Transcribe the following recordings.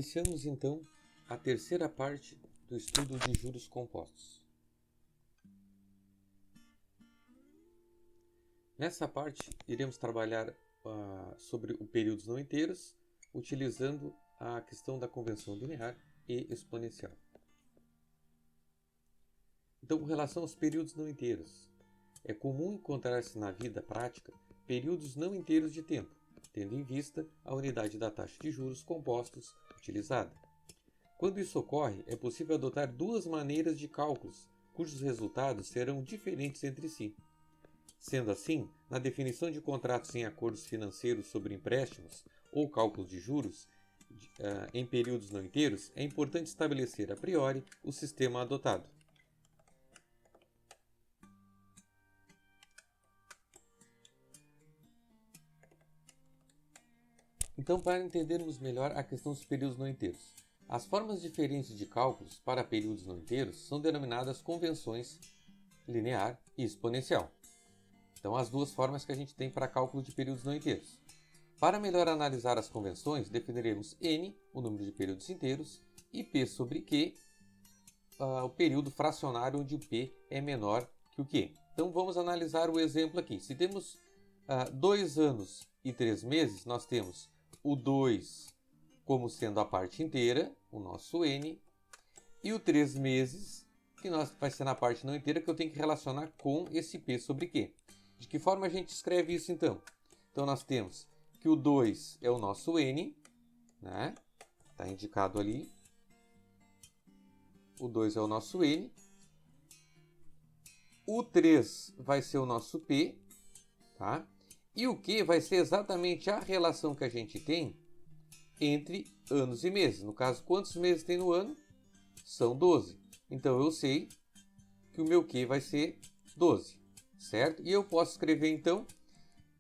Iniciamos então a terceira parte do estudo de juros compostos. Nessa parte, iremos trabalhar sobre os períodos não inteiros, utilizando a questão da convenção linear e exponencial. Então, com relação aos períodos não inteiros, é comum encontrar-se na vida prática períodos não inteiros de tempo, tendo em vista a unidade da taxa de juros compostos utilizada. Quando isso ocorre, é possível adotar duas maneiras de cálculos, cujos resultados serão diferentes entre si. Sendo assim, na definição de contratos em acordos financeiros sobre empréstimos ou cálculos de juros em períodos não inteiros, é importante estabelecer a priori o sistema adotado. Então, para entendermos melhor a questão dos períodos não inteiros, as formas diferentes de cálculos para períodos não inteiros são denominadas convenções linear e exponencial. Então, as duas formas que a gente tem para cálculo de períodos não inteiros. Para melhor analisar as convenções, definiremos n, o número de períodos inteiros, e p sobre q, o período fracionário onde o p é menor que o q. Então, vamos analisar o exemplo aqui. Se temos 2 anos e 3 meses, nós temos o 2 como sendo a parte inteira, o nosso n, e o 3 meses, que vai ser na parte não inteira, que eu tenho que relacionar com esse p sobre q. De que forma a gente escreve isso então? Então nós temos que o 2 é o nosso n, né? Está indicado ali. O 2 é o nosso n. O 3 vai ser o nosso p, tá? E o q vai ser exatamente a relação que a gente tem entre anos e meses. No caso, quantos meses tem no ano? São 12. Então eu sei que o meu q vai ser 12. Certo? E eu posso escrever, então,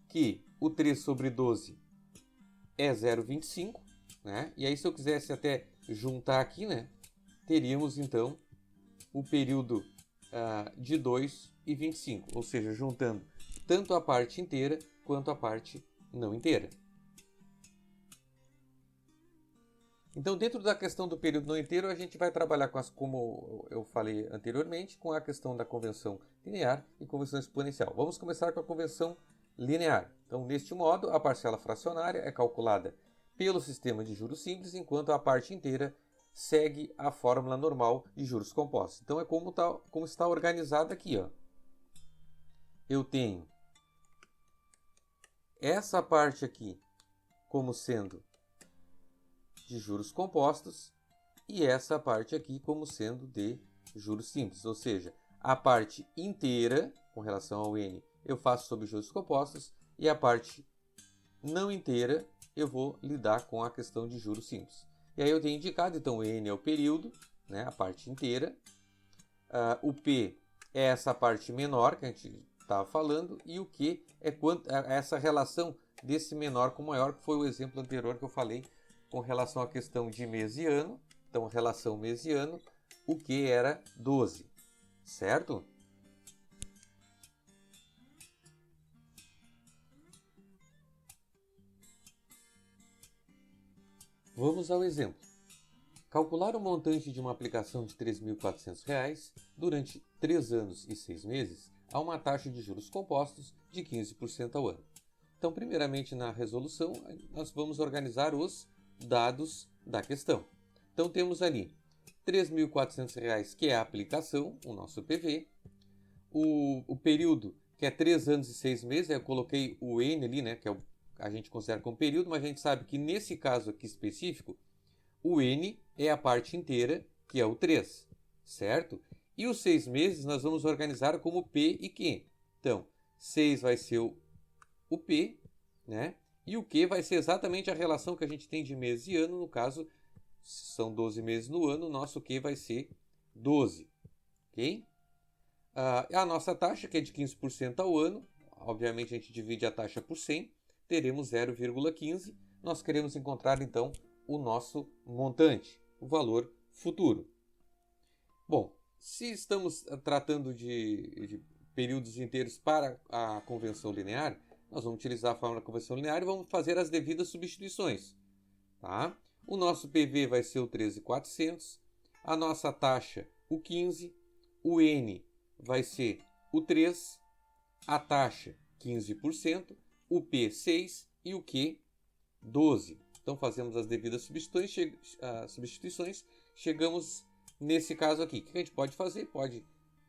que o 3 sobre 12 é 0,25, né? E aí, se eu quisesse até juntar aqui, né? Teríamos, então, o período de 2 e 25, ou seja, juntando tanto a parte inteira quanto a parte não inteira. Então, dentro da questão do período não inteiro, a gente vai trabalhar como eu falei anteriormente, com a questão da convenção linear e convenção exponencial. Vamos começar com a convenção linear. Então, neste modo, a parcela fracionária é calculada pelo sistema de juros simples, enquanto a parte inteira segue a fórmula normal de juros compostos. Então, é como está organizado aqui, ó. Eu tenho essa parte aqui como sendo de juros compostos e essa parte aqui como sendo de juros simples, ou seja, a parte inteira com relação ao n eu faço sobre juros compostos e a parte não inteira eu vou lidar com a questão de juros simples. E aí eu tenho indicado, então, o n é o período, né, a parte inteira, o p é essa parte menor que a gente estava falando e o q é essa relação desse menor com maior, que foi o exemplo anterior que eu falei com relação à questão de mês e ano. Então, relação mês e ano, o que era 12, certo? Vamos ao exemplo. Calcular o montante de uma aplicação de R$ 3.400 durante 3 anos e 6 meses a uma taxa de juros compostos de 15% ao ano. Então, primeiramente, na resolução, nós vamos organizar os dados da questão. Então, temos ali R$ 3.400, que é a aplicação, o nosso PV. O período, que é 3 anos e 6 meses, eu coloquei o N ali, né, que é a gente considera como período, mas a gente sabe que nesse caso aqui específico, o N é a parte inteira, que é o 3, certo? E os 6 meses nós vamos organizar como P e Q. Então, 6 vai ser o P, né? E o Q vai ser exatamente a relação que a gente tem de mês e ano. No caso, são 12 meses no ano, o nosso Q vai ser 12. Ok? A nossa taxa, que é de 15% ao ano, obviamente a gente divide a taxa por 100, teremos 0,15. Nós queremos encontrar, então, o nosso montante, o valor futuro. Bom, se estamos tratando de períodos inteiros para a convenção linear, nós vamos utilizar a fórmula da convenção linear e vamos fazer as devidas substituições. Tá? O nosso PV vai ser o 13.400, a nossa taxa o 15, o N vai ser o 3, a taxa 15%, o P 6 e o Q 12. Então fazemos as devidas substituições, chegamos nesse caso aqui. O que a gente pode fazer? Pode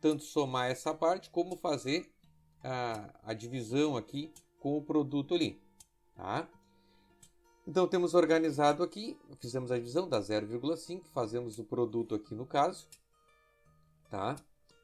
tanto somar essa parte como fazer a divisão aqui com o produto ali. Tá? Então temos organizado aqui, fizemos a divisão da 0,5, fazemos o produto aqui no caso. Tá?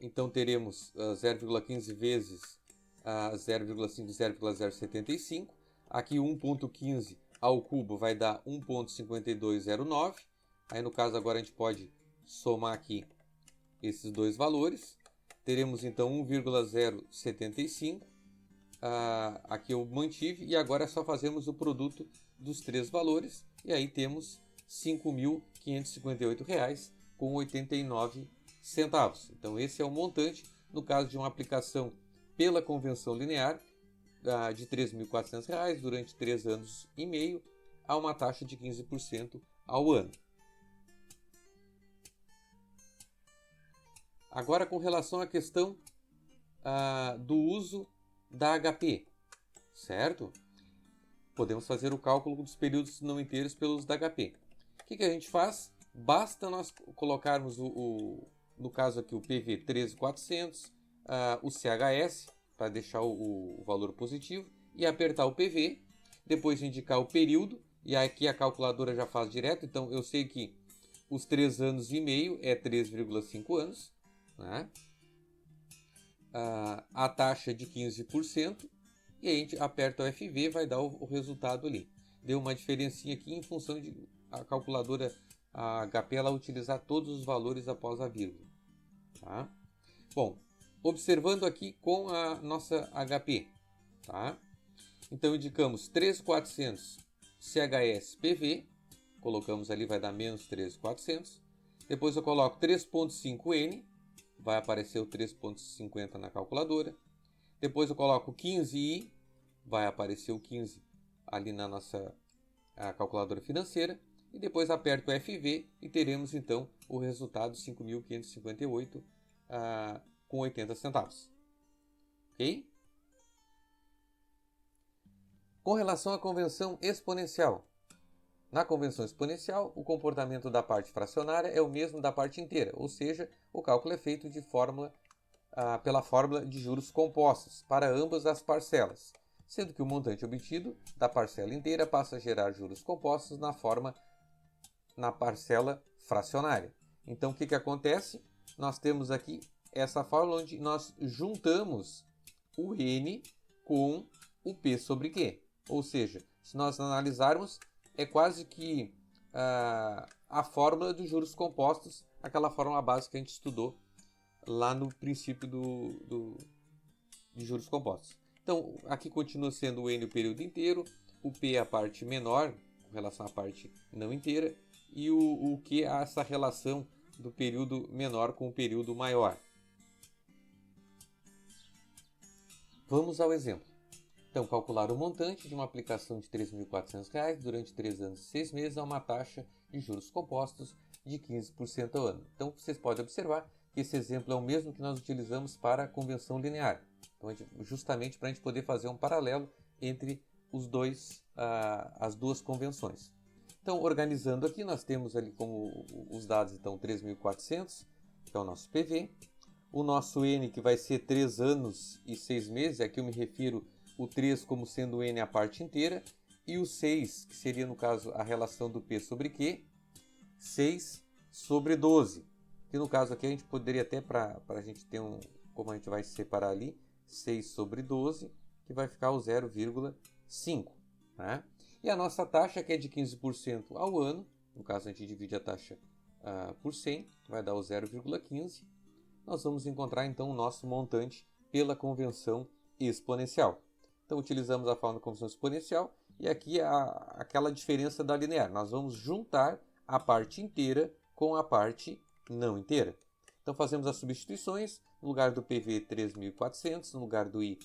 Então teremos 0,15 vezes 0,5, 0,075. Aqui 1,15 ao cubo vai dar 1,5209. Aí no caso agora a gente pode somar aqui esses dois valores. Teremos então 1,075. Aqui eu mantive e agora só fazemos o produto dos três valores. E aí temos R$ 5.558,89. Então esse é o montante no caso de uma aplicação pela convenção linear de R$ 3.400 durante 3 anos e meio a uma taxa de 15% ao ano. Agora com relação à questão do uso da HP, certo? Podemos fazer o cálculo dos períodos não inteiros pelos da HP. O que a gente faz? Basta nós colocarmos no caso aqui o PV 13.400, o CHS para deixar o valor positivo e apertar o PV, depois indicar o período e aqui a calculadora já faz direto, então eu sei que os 3 anos e meio é 3,5 anos, né? A taxa de 15% e a gente aperta o FV, vai dar o resultado ali. Deu uma diferencinha aqui em função de a calculadora a HP ela utilizar todos os valores após a vírgula. Tá? Bom, observando aqui com a nossa HP, tá? Então indicamos 13.400 CHS PV, colocamos ali, vai dar menos 13.400. Depois eu coloco 3.5 N, vai aparecer o 3.50 na calculadora. Depois eu coloco 15 I, vai aparecer o 15 ali na nossa calculadora financeira. E depois aperto o FV e teremos então o resultado 5.558 com 80 centavos. Ok? Com relação à convenção exponencial. Na convenção exponencial, o comportamento da parte fracionária é o mesmo da parte inteira, ou seja, o cálculo é feito pela fórmula de juros compostos para ambas as parcelas, sendo que o montante obtido da parcela inteira passa a gerar juros compostos na parcela fracionária. Então, o que acontece? Nós temos aqui essa fórmula onde nós juntamos o N com o P sobre Q. Ou seja, se nós analisarmos, é quase que a fórmula dos juros compostos, aquela fórmula básica que a gente estudou lá no princípio de juros compostos. Então, aqui continua sendo o N o período inteiro, o P a parte menor, com relação à parte não inteira, e o Q a essa relação do período menor com o período maior. Vamos ao exemplo. Então, calcular o montante de uma aplicação de R$ 3.400 durante 3 anos e 6 meses a uma taxa de juros compostos de 15% ao ano. Então, vocês podem observar que esse exemplo é o mesmo que nós utilizamos para a convenção linear. Então, justamente para a gente poder fazer um paralelo entre as duas convenções. Então, organizando aqui, nós temos ali como os dados, então, 3.400, que é o nosso PV. O nosso N, que vai ser 3 anos e 6 meses, aqui eu me refiro o 3 como sendo o N a parte inteira, e o 6, que seria, no caso, a relação do P sobre Q, 6 sobre 12. Que no caso aqui a gente poderia até, para a gente ter como a gente vai separar ali, 6 sobre 12, que vai ficar o 0,5. Né? E a nossa taxa, que é de 15% ao ano, no caso a gente divide a taxa por 100, vai dar o 0,15. Nós vamos encontrar então o nosso montante pela convenção exponencial. Então utilizamos a fórmula da convenção exponencial e aqui aquela diferença da linear. Nós vamos juntar a parte inteira com a parte não inteira. Então fazemos as substituições, no lugar do PV 3.400, no lugar do I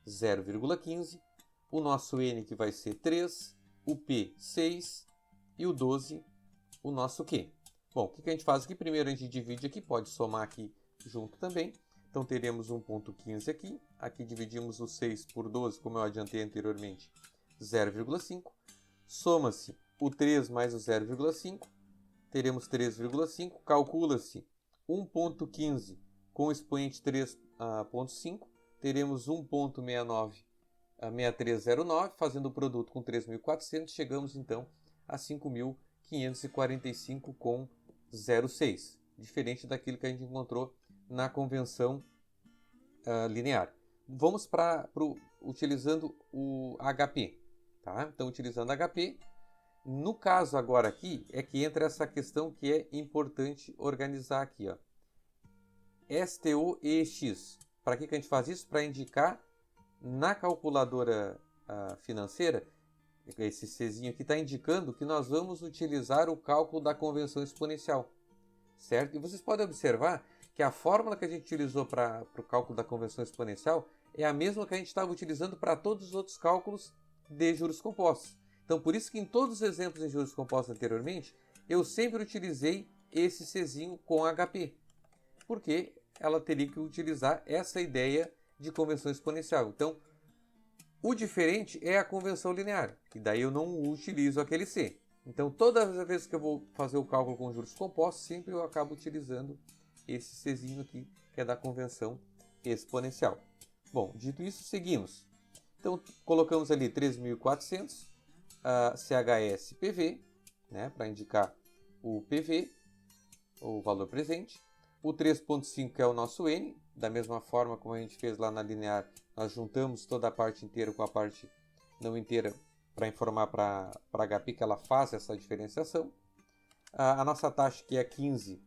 0,15, o nosso N que vai ser 3, o P 6 e o 12 o nosso Q. Bom, o que a gente faz aqui? Primeiro a gente divide aqui, pode somar aqui junto também. Então teremos 1.15 aqui, aqui dividimos o 6 por 12, como eu adiantei anteriormente, 0,5. Soma-se o 3 mais o 0,5, teremos 3,5, calcula-se 1.15 com o expoente 3,5, teremos 1.6309, fazendo o produto com 3.400, chegamos então a 5.545,06, diferente daquilo que a gente encontrou na convenção linear. Vamos utilizando o HP. Tá? Então, utilizando HP, no caso agora aqui, é que entra essa questão que é importante organizar aqui. Ó. STO e EX. Para que a gente faz isso? Para indicar na calculadora financeira, esse Czinho aqui está indicando que nós vamos utilizar o cálculo da convenção exponencial. Certo? E vocês podem observar que a fórmula que a gente utilizou para o cálculo da convenção exponencial é a mesma que a gente estava utilizando para todos os outros cálculos de juros compostos. Então, por isso que em todos os exemplos de juros compostos anteriormente, eu sempre utilizei esse Czinho com HP, porque ela teria que utilizar essa ideia de convenção exponencial. Então, o diferente é a convenção linear, que daí eu não utilizo aquele C. Então, todas as vezes que eu vou fazer o cálculo com juros compostos, sempre eu acabo utilizando esse Czinho aqui, que é da convenção exponencial. Bom, dito isso, seguimos. Então, colocamos ali 3.400, CHS PV, né, para indicar o PV, o valor presente. O 3.5 que é o nosso N, da mesma forma como a gente fez lá na linear, nós juntamos toda a parte inteira com a parte não inteira para informar para HP que ela faz essa diferenciação. A nossa taxa que é 15%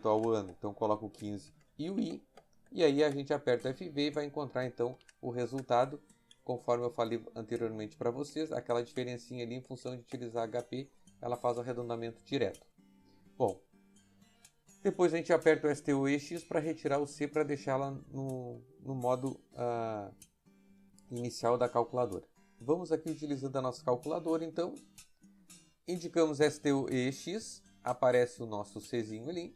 ao ano, então coloca o 15 e o I. E aí a gente aperta o FV e vai encontrar então o resultado, conforme eu falei anteriormente para vocês, aquela diferencinha ali em função de utilizar HP, ela faz o arredondamento direto. Bom, depois a gente aperta o STO e EX para retirar o C para deixá-la no modo inicial da calculadora. Vamos aqui utilizando a nossa calculadora, então, indicamos STO e EX, aparece o nosso Czinho ali.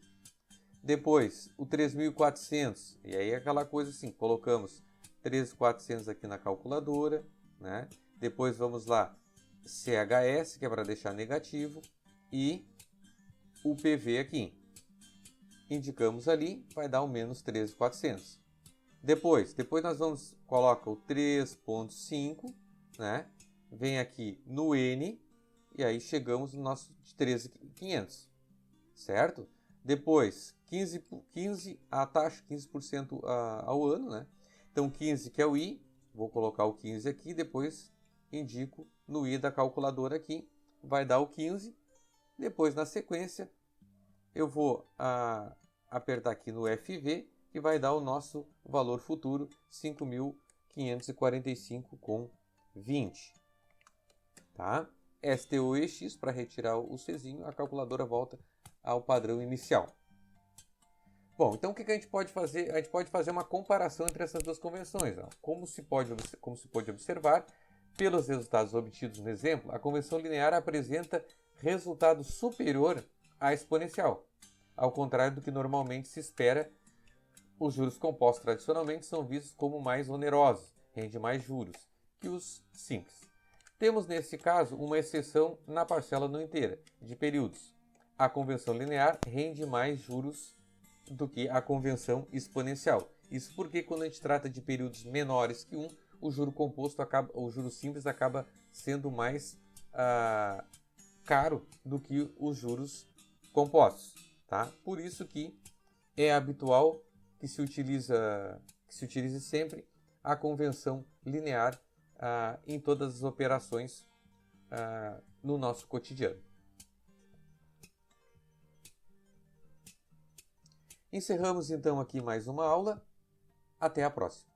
Depois, o 3.400, e aí é aquela coisa assim, colocamos 3.400 aqui na calculadora, né? Depois vamos lá, CHS, que é para deixar negativo, e o PV aqui. Indicamos ali, vai dar o menos 13.400. Depois nós coloca o 3.5, né? Vem aqui no N, e aí chegamos no nosso de 13.500, certo? Depois, 15 a taxa 15% ao ano, né? Então, 15 que é o I, vou colocar o 15 aqui, depois indico no I da calculadora aqui, vai dar o 15. Depois, na sequência, eu vou apertar aqui no FV, que vai dar o nosso valor futuro, 5.545,20. Tá? STO e EX, para retirar o Czinho, a calculadora volta ao padrão inicial. Bom, então o que a gente pode fazer? A gente pode fazer uma comparação entre essas duas convenções. Ó. Como se pode observar, pelos resultados obtidos no exemplo, a convenção linear apresenta resultado superior à exponencial. Ao contrário do que normalmente se espera, os juros compostos tradicionalmente são vistos como mais onerosos, rende mais juros, que os simples. Temos nesse caso uma exceção na parcela não inteira, de períodos. A convenção linear rende mais juros do que a convenção exponencial. Isso porque quando a gente trata de períodos menores que 1, o juro simples acaba sendo mais caro do que os juros compostos. Tá? Por isso que é habitual que se utilize sempre a convenção linear em todas as operações no nosso cotidiano. Encerramos então aqui mais uma aula. Até a próxima.